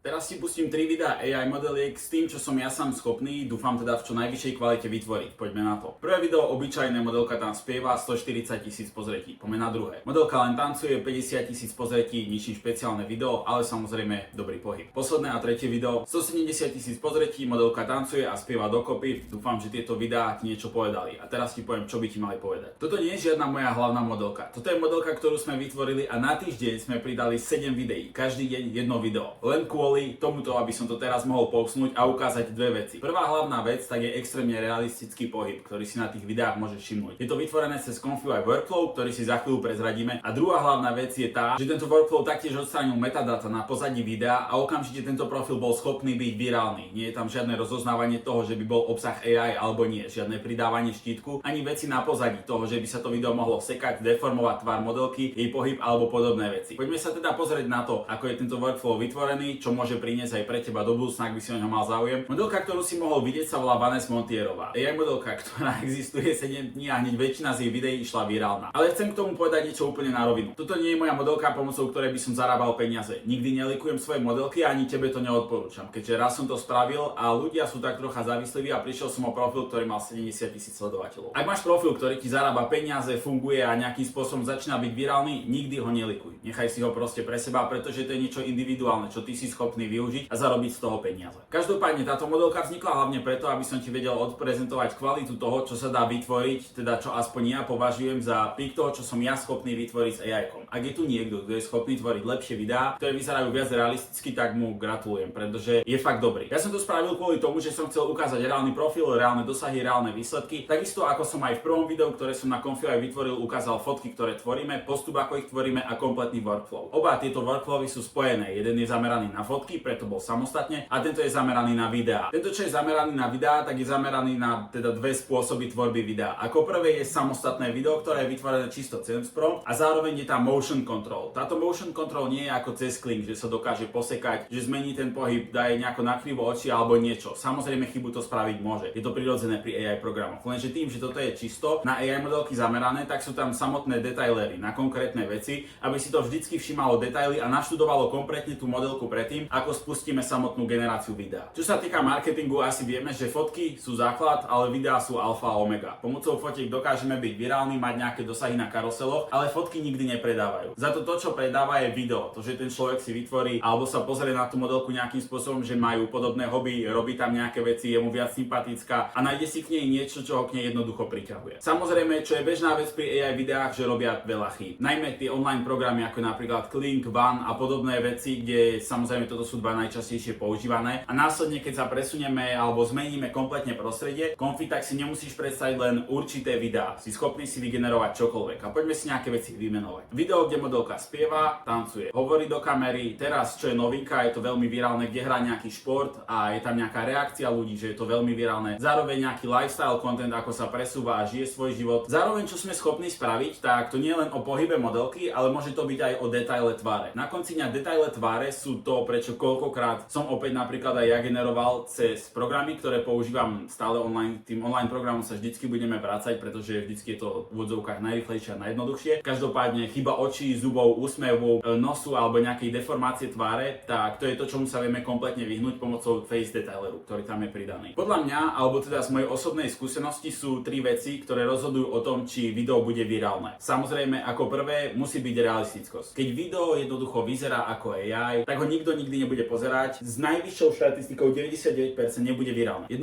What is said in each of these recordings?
Teraz si pustím 3 videá AI modeliek s tým, čo som ja sám schopný, dúfam teda v čo najvyššej kvalite vytvoriť. Poďme na to. Prvé video, obyčajné, modelka tam spieva, 140 000 pozretí. Poďme na druhé. Modelka len tancuje, 50 000 pozretí, ničím špeciálne video, ale samozrejme dobrý pohyb. Posledné a tretie video, 170 000 pozretí, modelka tancuje a spieva dokopy. Dúfam, že tieto videá ti niečo povedali. A teraz ti poviem, čo by ti mali povedať. Toto nie je žiadna moja hlavná modelka. Toto je modelka, ktorú sme vytvorili a na týždeň sme pridali 7 videí. Každý deň jedno video. Len kvôli tomuto, aby som to teraz mohol posunúť a ukázať dve veci. Prvá hlavná vec tak je extrémne realistický pohyb, ktorý si na tých videách môžeš všimnúť. Je to vytvorené cez Configure Workflow, ktorý si za chvíľu prezradíme. A druhá hlavná vec je tá, že tento workflow taktiež odstránil metadata na pozadí videa a okamžite tento profil bol schopný byť virálny. Nie je tam žiadne rozoznávanie toho, že by bol obsah AI alebo nie, žiadne pridávanie štítku, ani veci na pozadí toho, že by sa to video mohlo sekať, deformovať tvár modelky, jej pohyb alebo podobné veci. Poďme sa teda pozrieť na to, ako je tento workflow vytvorený, čo môže priniesť aj pre teba do budúcna, ak by si o ňo mal záujem. Modelka, ktorú si mohol vidieť, sa volá Vanessa Montierová. AI modelka, ktorá existuje 7 dní a hneď väčšina z jej videí išla virálna. Ale chcem k tomu povedať niečo úplne na rovinu. Toto nie je moja modelka, pomocou ktorej by som zarábal peniaze. Nikdy nelikujem svoje modelky a ani tebe to neodporúčam, keďže raz som to spravil a ľudia sú tak trocha závisliví a prišiel som o profil, ktorý mal 70 000 sledovateľov. Ak máš profil, ktorý ti zarába peniaze, funguje a nejakým spôsobom začína byť virálny, nikdy ho nelikuj. Nechaj si ho proste pre seba, pretože to je niečo individuálne, čo ty si schopný využiť a zarobiť z toho peniaze. Každopádne táto modelka vznikla hlavne preto, aby som ti vedel odprezentovať kvalitu toho, čo sa dá vytvoriť, teda čo aspoň ja považujem za pík toho, čo som ja schopný vytvoriť s AI-kom. Ak je tu niekto, kto je schopný tvoriť lepšie videá, ktoré vyzerajú viac realisticky, tak mu gratulujem, pretože je fakt dobrý. Ja som to spravil kvôli tomu, že som chcel ukázať reálny profil, reálne dosahy, reálne výsledky, takisto ako som aj v prvom videu, ktoré som na Configure vytvoril, ukázal fotky, ktoré tvoríme, postup ako ich tvoríme a kompletný workflow. Oba tieto workflowy sú spojené. Jeden je zameraný na fotky, preto bol samostatne, a tento je zameraný na videá. Tento, čo je zameraný na videá, tak je zameraný na teda dve spôsoby tvorby videa. Ako prvé je samostatné video, ktoré je vytvorené čisto cez prompt a zároveň je tam motion control. Táto motion control nie je ako cez klink, že sa dokáže posekať, že zmení ten pohyb, dá jej nejako nakrivo oči alebo niečo. Samozrejme chybu to spraviť môže. Je to prirodzené pri AI programoch. Lenže tým, že toto je čisto na AI modelky zamerané, tak sú tam samotné detailery na konkrétne veci, aby si to vždycky všímalo detaily a naštudovalo kompletne tú modelku predtým, ako spustíme samotnú generáciu videa. Čo sa týka marketingu, asi vieme, že fotky sú základ, ale videá sú alfa a omega. Pomocou fotiek dokážeme byť virálni, mať nejaké dosahy na karuseloch, ale fotky nikdy nepredávajú. Za to, čo predáva, je video. To, že ten človek si vytvorí alebo sa pozrie na tú modelku nejakým spôsobom, že majú podobné hobby, robí tam nejaké veci, je mu viac sympatická a nájde si k nej niečo, čo ho k nej jednoducho priťahuje. Samozrejme, čo je bežná vec pri AI videách, že robia veľa chýb. Najmä tie online programy ako napríklad Klink, Van a podobné veci, kde samozrejme toto sú dva najčastejšie používané. A následne, keď sa presunieme alebo zmeníme kompletne prostredie, tak si nemusíš predstaviť len určité videá. Si schopný si vygenerovať čokoľvek. A poďme si nejaké veci vymenovať. Video, kde modelka spieva, tancuje, hovorí do kamery. Teraz, čo je novinka, je to veľmi virálne, kde hrá nejaký šport a je tam nejaká reakcia ľudí, že je to veľmi virálne. Zároveň nejaký lifestyle content, ako sa presúva a žije svoj život. Zároveň, čo sme schopní spraviť, tak to nie je len o pohybe modelky, ale môže to byť aj o detaile tváre. Na konci dňa detaile tváre sú to, prečo koľkokrát som opäť napríklad aj ja generoval cez programy, ktoré používam stále online. Tým online programom sa vždycky budeme vrácať, pretože vždycky je to v odzovkách najrýchlejšie a najjednoduchšie. Každopádne chyba očí, zubov, úsmevov, nosu alebo nejakej deformácie tváre, tak to je to, čomu sa vieme kompletne vyhnúť pomocou face detaileru, ktorý tam je pridaný. Podľa mňa, alebo teda z mojej osobnej skúsenosti sú tri veci, ktoré rozhodujú o tom, či video bude virálne. Samozrejme, ako prvé musí byť realistickosť. Keď video jednoducho vyzerá ako AI, tak ho nikto nikdy nebude pozerať. S najvyššou štatistikou 99% nebude virálne. 1%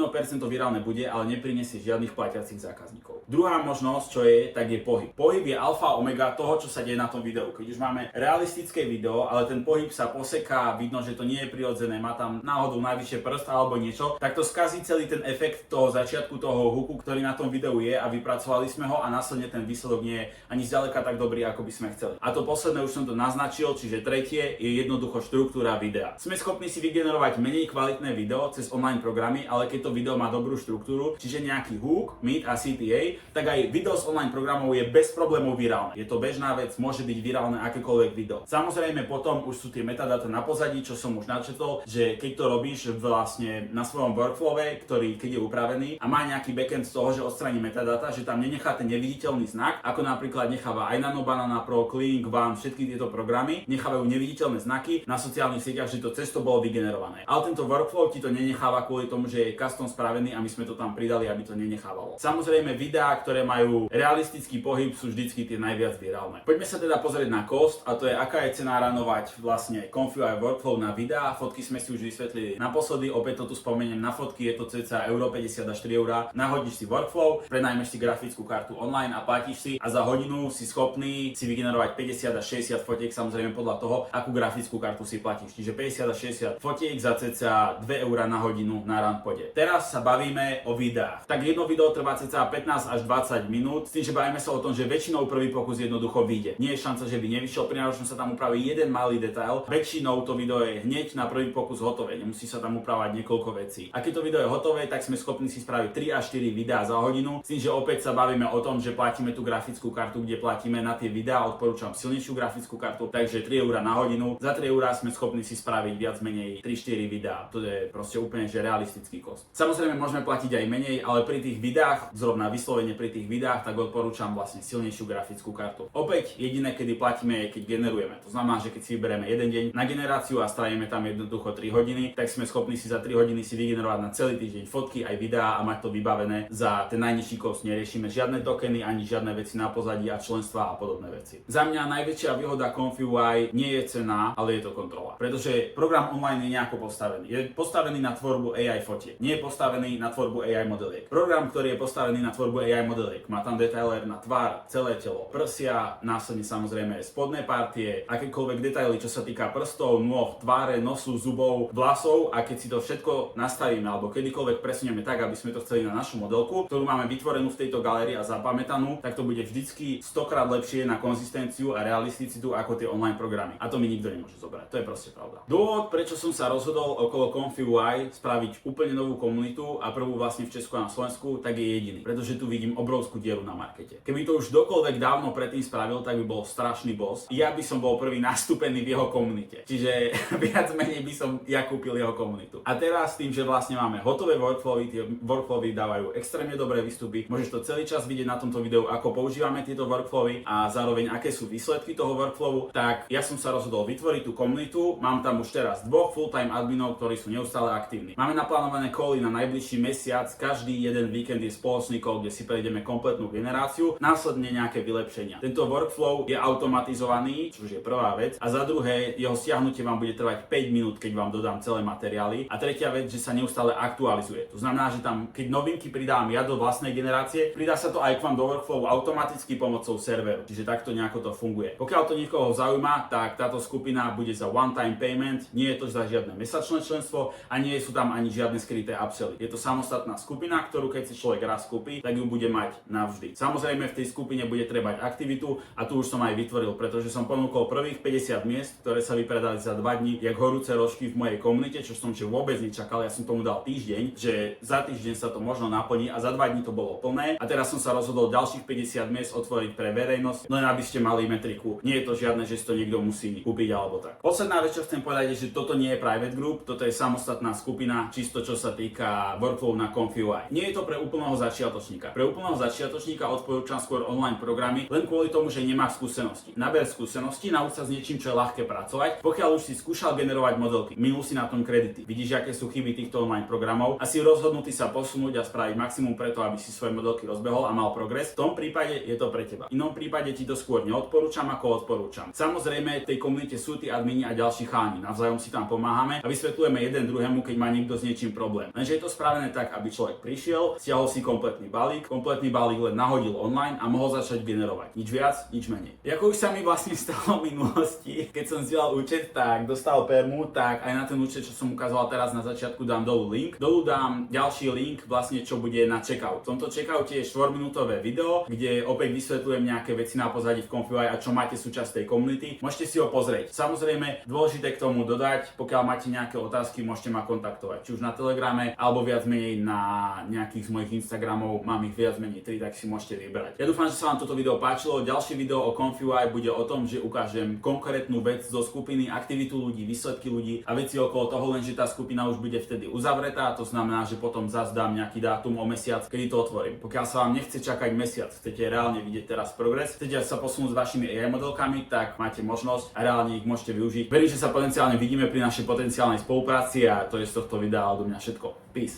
virálne bude, ale neprinesie žiadnych platiacich zákazníkov. Druhá možnosť, čo je, tak je pohyb. Pohyb je alfa a omega toho, čo sa deje na tom videu. Keď už máme realistické video, ale ten pohyb sa poseká, vidno, že to nie je prirodzené, má tam náhodou najvyššie prst alebo niečo, tak to skazí celý ten efekt toho začiatku toho hooku, ktorý na tom videu je a vypracovali sme ho a následne ten výsledok nie je ani zďaleka tak dobrý, ako by sme chceli. A to posledné už som to naznačil, čiže tretie je jednoducho štruktúra videa. Sme schopní si vygenerovať menej kvalitné video cez online programy, ale keď to video má dobrú štruktúru, čiže nejaký hook, meet a CTA, tak aj video z online programov je bez problémov virálne. Je to bežná vec, môže byť virálne akékoľvek video. Samozrejme potom už sú tie metadata na pozadí, čo som už načetol, že keď to robíš vlastne na svojom workflowe, ktorý keď je upravený a má nejaký backend z toho, že odstraní metadata, že tam nenechá ten neviditeľný znak, ako napríklad necháva aj Nano Banana Pro, Klink, Van, všetky tieto programy nechávajú neviditeľné znaky na sociálnych sieťach, takže to cez to bolo vygenerované. Ale tento workflow ti to nenecháva kvôli tomu, že je custom spravený a my sme to tam pridali, aby to nenechávalo. Samozrejme, videá, ktoré majú realistický pohyb, sú vždycky tie najviac virálne. Poďme sa teda pozrieť na cost, a to je aká je cena ranovať vlastne ComfyUI workflow na videá. Fotky sme si už vysvetlili naposledy, opäť to tu spomeniem na fotky, je to cca euro 50 až 4 eurá. Nahodíš si workflow, prenajmeš si grafickú kartu online a platíš si a za hodinu si schopný si vygenerovať 50 až 60 fotiek, samozrejme podľa toho, akú grafickú kartu si platíš. Čiže 50 až 60 fotiek za cca 2 eurá na hodinu na Runpode. Teraz sa bavíme o videách. Tak jedno video trvá cca 15 až 20 minút, s tým, že bavíme sa o tom, že väčšinou prvý pokus jednoducho vyjde. Nie je šanca, že by nevyšiel, pri najhoršom sa tam upraví jeden malý detail. Väčšinou to video je hneď na prvý pokus hotové, nemusí sa tam upravať niekoľko vecí. A keď to video je hotové, tak sme schopní si spraviť 3 až 4 videá za hodinu, s tým, že opäť sa bavíme o tom, že platíme tú grafickú kartu, kde platíme na tie videá, odporúčam silnejšiu grafickú kartu, takže 3 eurá na hodinu. Za 3 eurá sme schopní si spraviť viac menej 3-4 videá. To je proste úplne že realistický kost. Samozrejme môžeme platiť aj menej, ale pri tých videách, zrovna vyslovene pri tých videách, tak odporúčam vlastne silnejšiu grafickú kartu. Opäť jediné, kedy platíme, je keď generujeme. To znamená, že keď si vyberieme jeden deň na generáciu a strávime tam jednoducho 3 hodiny, tak sme schopní si za 3 hodiny si vygenerovať na celý týždeň fotky aj videá a mať to vybavené za ten najnižší kost. Neriešime žiadne tokeny ani žiadne veci na pozadí a členstva a podobné veci. Za mňa najväčšia výhoda ComfyUI nie je cena, ale je to kontrola. Pretože program online je nejako postavený. Je postavený na tvorbu AI fotiek. Nie je postavený na tvorbu AI modeliek. Program, ktorý je postavený na tvorbu AI modeliek, má tam detailer na tvár, celé telo, prsia, následne samozrejme spodné partie, akékoľvek detaily, čo sa týka prstov, nôh, tváre, nosu, zubov, vlasov, a keď si to všetko nastavíme alebo kedykoľvek presunieme tak, aby sme to chceli na našu modelku, ktorú máme vytvorenú v tejto galérii a zapamätanú, tak to bude vždycky 100-krát lepšie na konzistenciu a realisticitu ako tie online programy. A to mi nikto nemôže zobrať. To je proste pravda. Dôvod, prečo som sa rozhodol okolo ComfyUI spraviť úplne novú komunitu a prvú vlastne v Česku a na Slovensku, tak je jediný. Pretože tu vidím obrovskú dieru na markete. Keby to už kdokoľvek dávno predtým spravil, tak by bol strašný boss. Ja by som bol prvý nastúpený v jeho komunite. Čiže viac menej by som ja kúpil jeho komunitu. A teraz tým, že vlastne máme hotové workflowy, tie workflowy dávajú extrémne dobré výstupy. Môžeš to celý čas vidieť na tomto videu, ako používame tieto workflowy a zároveň aké sú výsledky toho workflowu. Tak ja som sa rozhodol vytvoriť tú komunitu. Mám tam už teraz 2 full-time adminov, ktorí sú neustále aktívni. Máme naplánované cally na najbližší mesiac. Každý jeden víkend je spoločný call, kde si prejdeme kompletnú generáciu, následne nejaké vylepšenia. Tento workflow je automatizovaný, čo je prvá vec, a za druhé, jeho stiahnutie vám bude trvať 5 minút, keď vám dodám celé materiály. A tretia vec, že sa neustále aktualizuje. To znamená, že tam, keď novinky pridám ja do vlastnej generácie, pridá sa to aj k vám do workflowu automaticky pomocou serveru. Čiže takto nejako to funguje. Pokiaľ to niekoho zaujíma, tak táto skupina bude za one-time payment, nie je to za žiadne mesačné členstvo a nie sú tam ani žiadne skryté upsely. Je to samostatná skupina, ktorú keď si človek raz kúpi, tak ju bude mať navždy. Samozrejme v tej skupine bude trebať aktivitu a tu už som aj vytvoril, pretože som ponúkol prvých 50 miest, ktoré sa vypredali za 2 dní, jak horúce rožky v mojej komunite, čo som vôbec nečakal. Ja som tomu dal týždeň, že za týždeň sa to možno naplní a za 2 dní to bolo plné. A teraz som sa rozhodol ďalších 50 miest otvoriť pre verejnosť, len aby ste mali metriku. Nie je to žiadne, že si to niekto musí kúpiť alebo tak. Posledná vec, čo chcem povedať, je, že toto nie je private group, toto je samostatná skupina, čisto čo sa týka workflow na ComfyUI. Nie je to pre úplného začiatočníka. Pre úplného začiatočníka odporúčam skôr online programy, len kvôli tomu, že nemá skúsenosti. Naber skúsenosti, nauč sa s niečím, čo je ľahké pracovať. Pokiaľ už si skúšal generovať modelky, minul si na tom kredity, vidíš, aké sú chyby týchto online programov a si rozhodnutý sa posunúť a spraviť maximum preto, aby si svoje modelky rozbehol a mal progres, v tom prípade je to pre teba. V inom prípade ti to skôr neodporúčam ako odporúčam. Samozrejme, v tej komunite sú tí admini a ďalší cháni. Navzájom si tam pomáhame a vysvetľujeme jeden druhému, keď má niekto s niečím problém. Lenže je to spravené tak, aby človek prišiel, stiahol si kompletný balík len nahodil online a mohol začať generovať. Nič viac, nič menej. Ako už sa mi vlastne stalo v minulosti, keď som zdieľal účet, tak dostal permu, tak aj na ten účet, čo som ukázal teraz na začiatku, dám dolu link. Dolu dám ďalší link, vlastne čo bude na checkout. V tomto checkoute je 4-minútové video, kde opäť vysvetľujem nejaké veci na pozadí v ComfyUI a čo máte súčasť tej komunity. Môžete si ho pozrieť. Samozrejme, dôležité k tomu dodať, pokiaľ máte nejaké otázky, môžete ma kontaktovať. Či už na Telegrame, alebo viac menej na nejakých z mojich Instagramov, mám ich viac menej 3, tak si môžete vybrať. Ja dúfam, že sa vám toto video páčilo. Ďalšie video o ComfyUI bude o tom, že ukážem konkrétnu vec zo skupiny, aktivitu ľudí, výsledky ľudí a veci okolo toho, lenže tá skupina už bude vtedy uzavretá, to znamená, že potom zase dám nejaký dátum o mesiac, kedy to otvorím. Pokiaľ sa vám nechce čakať mesiac, chcete reálne vidieť teraz progres, chcete sa posunúť s vašimi AI modelkami, tak máte možnosť a reálne ich môžete využiť. Verím, že sa potenciálne oficiálne vidíme pri našej potenciálnej spolupráci a to je z tohto videa odo mňa všetko. Peace.